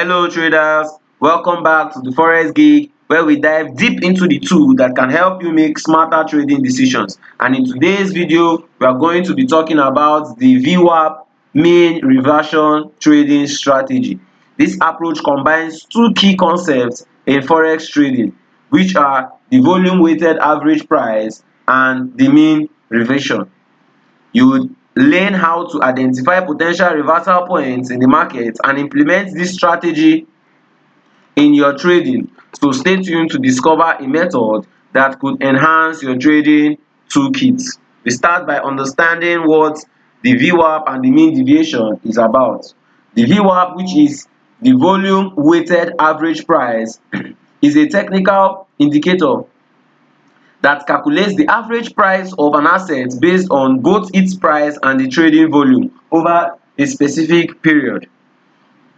Hello traders, welcome back to the Forex Gig where we dive deep into the tool that can help you make smarter trading decisions. And in today's video, we are going to be talking about the VWAP Mean Reversion trading strategy. This approach combines two key concepts in Forex trading, which are the volume weighted average price and the mean reversion. You would learn how to identify potential reversal points in the market and implement this strategy in your trading. So stay tuned to discover a method that could enhance your trading toolkit. We start by understanding what the VWAP and the mean deviation is about. The VWAP, which is the volume weighted average price, is a technical indicator that calculates the average price of an asset based on both its price and the trading volume over a specific period.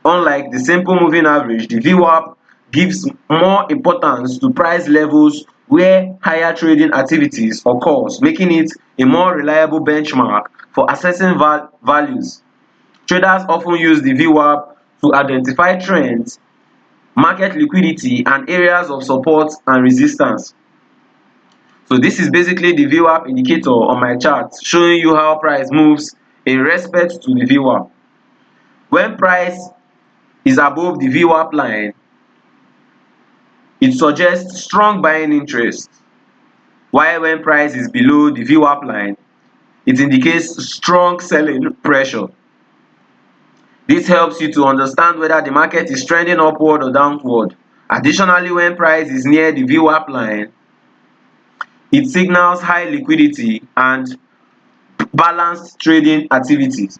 Unlike the simple moving average, the VWAP gives more importance to price levels where higher trading activities occurs, making it a more reliable benchmark for assessing values. Traders often use the VWAP to identify trends, market liquidity, and areas of support and resistance. So this is basically the VWAP indicator on my chart, showing you how price moves in respect to the VWAP. When price is above the VWAP line, it suggests strong buying interest, while when price is below the VWAP line, it indicates strong selling pressure. This helps you to understand whether the market is trending upward or downward. Additionally, when price is near the VWAP line, it signals high liquidity and balanced trading activities.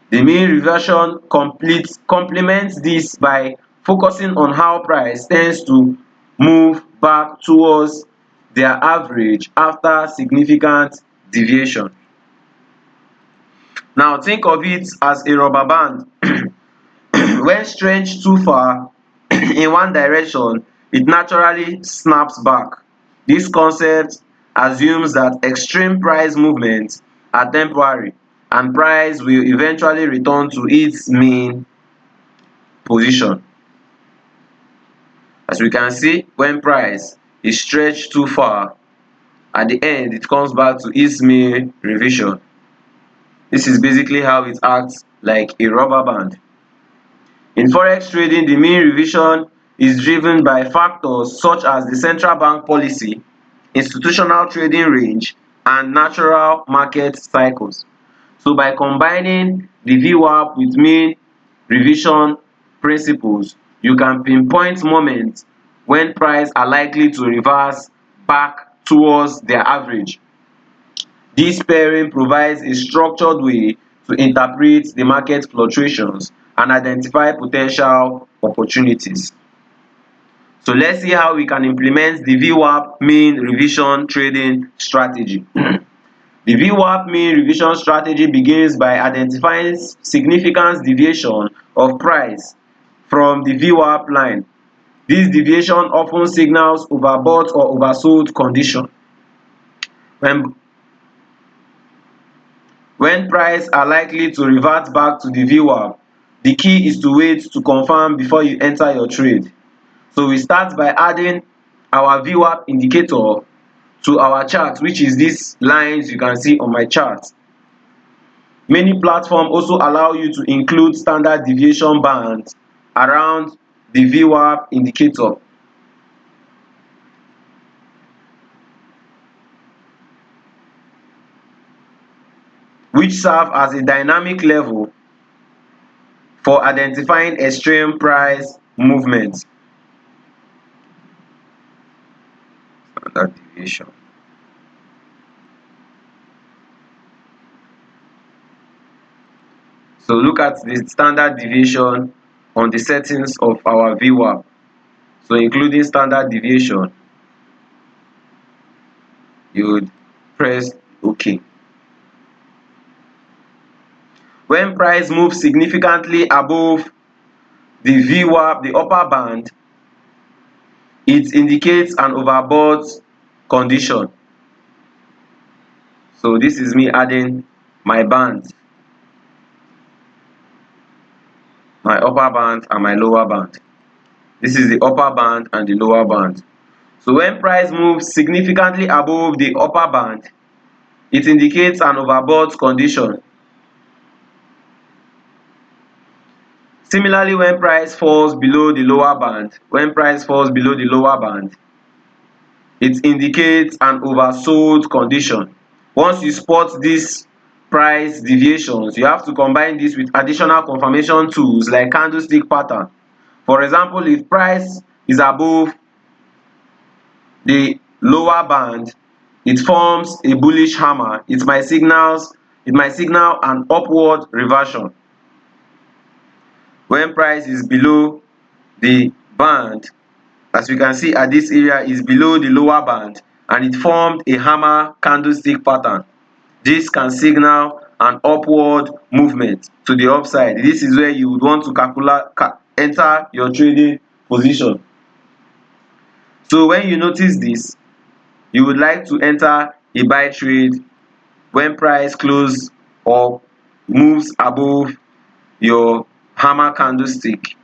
The mean reversion complements this by focusing on how price tends to move back towards their average after significant deviation. Now think of it as a rubber band. When stretched too far in one direction, it naturally snaps back. This concept assumes that extreme price movements are temporary and price will eventually return to its mean position. As we can see, when price is stretched too far, at the end it comes back to its mean revision. This is basically how it acts like a rubber band. In forex trading, the mean revision is driven by factors such as the central bank policy, institutional trading range, and natural market cycles. So by combining the VWAP with mean revision principles, you can pinpoint moments when price are likely to reverse back towards their average. This pairing provides a structured way to interpret the market fluctuations and identify potential opportunities. So let's see how we can implement the VWAP mean revision trading strategy. The VWAP mean revision strategy begins by identifying significant deviation of price from the VWAP line. This deviation often signals overbought or oversold condition. When price are likely to revert back to the VWAP, the key is to wait to confirm before you enter your trade. So we start by adding our VWAP indicator to our chart, which is these lines you can see on my chart. Many platforms also allow you to include standard deviation bands around the VWAP indicator. Which serve as a dynamic level for identifying extreme price movement. Standard deviation. So look at the standard deviation on the settings of our VWAP. So including standard deviation, you would press OK. When price moves significantly above the VWAP, the upper band, it indicates an overbought condition. So this is me adding my band. my upper band and my lower band. This is the upper band and the lower band. So when price moves significantly above the upper band, it indicates an overbought condition. Similarly, when price falls below the lower band, it indicates an oversold condition. Once you spot these price deviations, you have to combine this with additional confirmation tools like candlestick pattern. For example, if price is above the lower band, it forms a bullish hammer. It might signal an upward reversion. When price is below the band, as you can see at this area, is below the lower band and it formed a hammer candlestick pattern. This can signal an upward movement to the upside. This is where you would want to enter your trading position. So when you notice this, you would like to enter a buy trade when price close or moves above your hammer candlestick.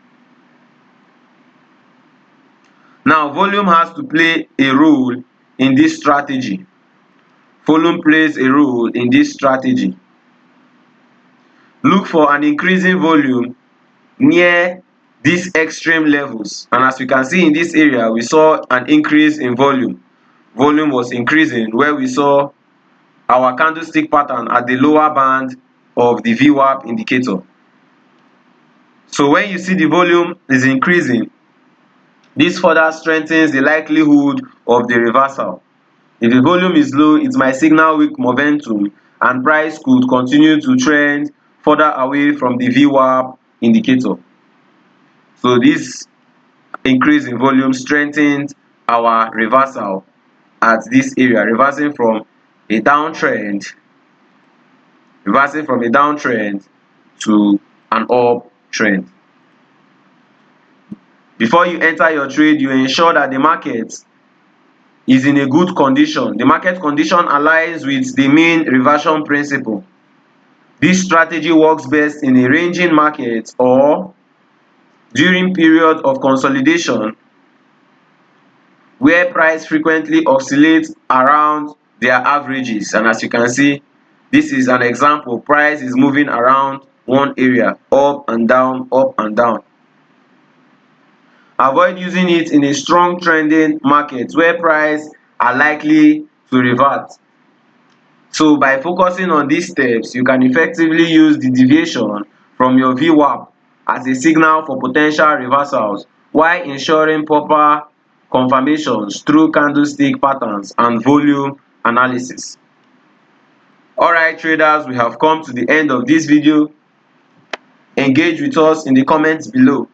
Now, volume has to play a role in this strategy. Volume plays a role in this strategy. Look for an increasing volume near these extreme levels, and as you can see in this area, we saw an increase in volume. Volume was increasing where we saw our candlestick pattern at the lower band of the VWAP indicator. So when you see the volume is increasing, this further strengthens the likelihood of the reversal. If the volume is low, it might signal weak momentum and price could continue to trend further away from the VWAP indicator. So this increase in volume strengthens our reversal at this area, reversing from a downtrend to an uptrend. Before you enter your trade, you ensure that the market is in a good condition. The market condition aligns with the mean reversion principle. This strategy works best in a ranging market or during period of consolidation where price frequently oscillates around their averages. And as you can see, this is an example. Price is moving around one area, up and down, up and down. Avoid using it in a strong trending market where price are likely to revert. So by focusing on these steps, you can effectively use the deviation from your VWAP as a signal for potential reversals while ensuring proper confirmations through candlestick patterns and volume analysis. Alright traders, we have come to the end of this video. Engage with us in the comments below.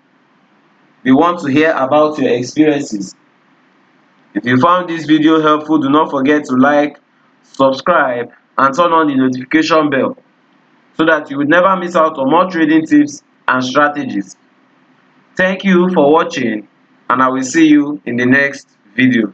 We want to hear about your experiences. If you found this video helpful, do not forget to like, subscribe and turn on the notification bell so that you would never miss out on more trading tips and strategies. Thank you for watching and I will see you in the next video.